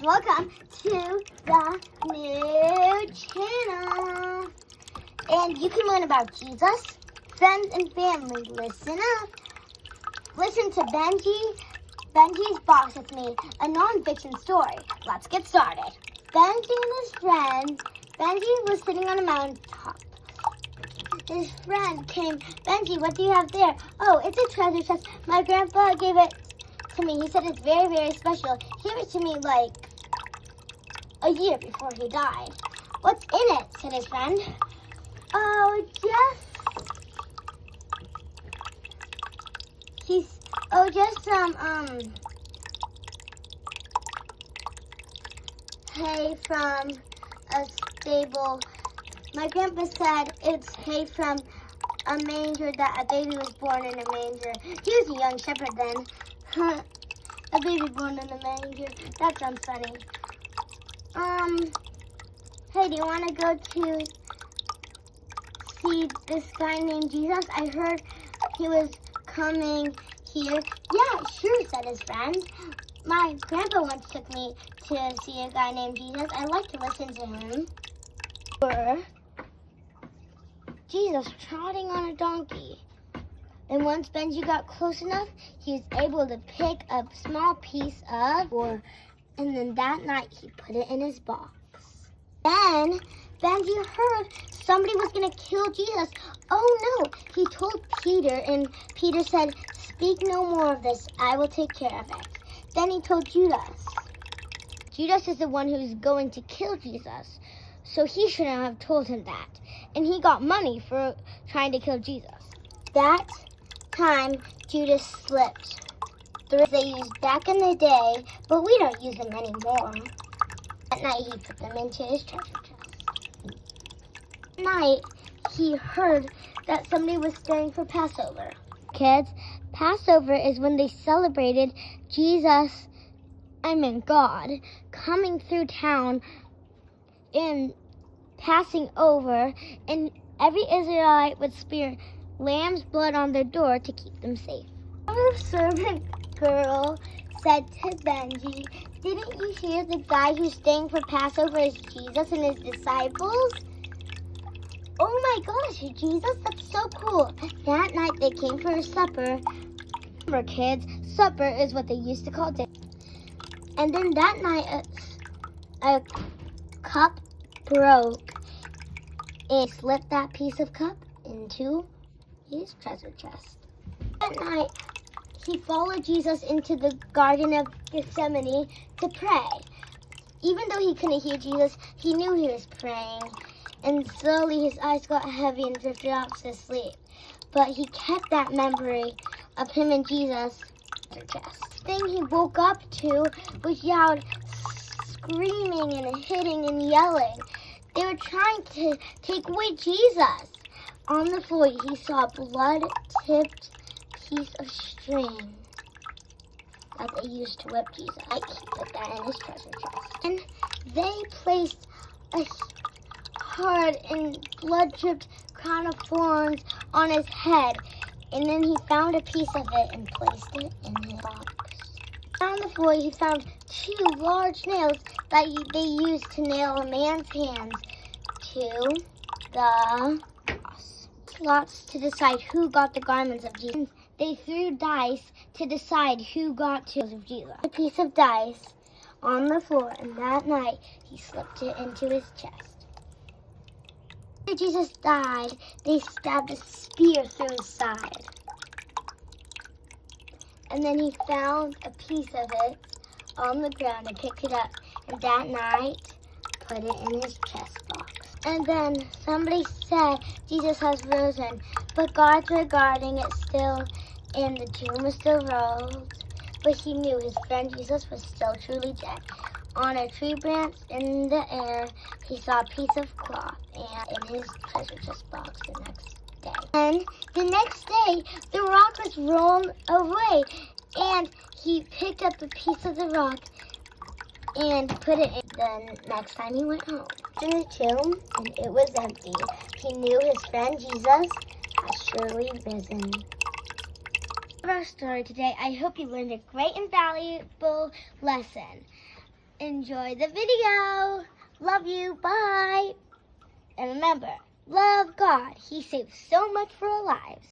welcome to the new channel. And you can learn about Jesus, friends, and family. Listen up. Listen to Benji's Box with Me, a non-fiction story. Let's get started. Benji and his friend, Benji was sitting on a mountaintop. His friend came, Benji, what do you have there? Oh, it's a treasure chest. My grandpa gave it to me. He said it's very, very special. He gave it to me like a year before he died. What's in it? Said his friend. Oh, just some hay from a stable. My grandpa said it's hay from a manger that a baby was born in a manger. He was a young shepherd then. A baby born in a manger. That sounds funny. Hey, do you want to go to see this guy named Jesus? I heard he was coming here. Yeah, sure, said his friend. My grandpa once took me to see a guy named Jesus. I like to listen to him. Jesus trotting on a donkey. And once Benji got close enough, he was able to pick a small piece of ore. And then that night, he put it in his box. Then Benji heard somebody was going to kill Jesus. Oh no, he told Peter, and Peter said, "Speak no more of this, I will take care of it." Then he told Judas. Judas is the one who's going to kill Jesus, so he shouldn't have told him that. And he got money for trying to kill Jesus. That time, Judas slipped. They used back in the day, but we don't use them anymore. At night, he put them into his treasure chest. At night, he heard that somebody was staying for Passover. Kids, Passover is when they celebrated God, coming through town and passing over, and every Israelite would spear lamb's blood on their door to keep them safe. Our servant girl said to Benji, "Didn't you hear the guy who's staying for Passover is Jesus and his disciples?" "Oh my gosh, Jesus, that's so cool." That night they came for a supper. Remember, kids, supper is what they used to call dinner. And then that night a cup broke and slipped that piece of cup into his treasure chest. That night, he followed Jesus into the Garden of Gethsemane to pray. Even though he couldn't hear Jesus, he knew he was praying. And slowly his eyes got heavy and drifted off to sleep. But he kept that memory of him and Jesus in his chest. The thing he woke up to was loud screaming and hitting and yelling. They were trying to take away Jesus. On the floor, he saw a blood-tipped piece of string that they used to whip Jesus. He put that in his treasure chest. And they placed a hard and blood-dripped crown of thorns on his head. And then he found a piece of it and placed it in his box. On the floor, he found 2 large nails that they used to nail a man's hands to the cross. Lots to decide who got the garments of Jesus. They threw dice to decide who got to of Jesus. A piece of dice on the floor, and that night he slipped it into his chest. After Jesus died, they stabbed a spear through his side. And then he found a piece of it on the ground and picked it up. And that night, put it in his chest box. And then somebody said Jesus has risen, but God's regarding it still, and the tomb was still rolled. But he knew his friend Jesus was still truly dead. On a tree branch in the air, he saw a piece of cloth and in his treasure chest box the next day. And the next day, the rock was rolled away, and he picked up a piece of the rock and put it in. The next time he went home in the tomb, and it was empty. He knew his friend Jesus had surely risen. Our story today. I hope you learned a great and valuable lesson. enjoy the video. Love you. Bye. And remember, love God. He saves so much for our lives.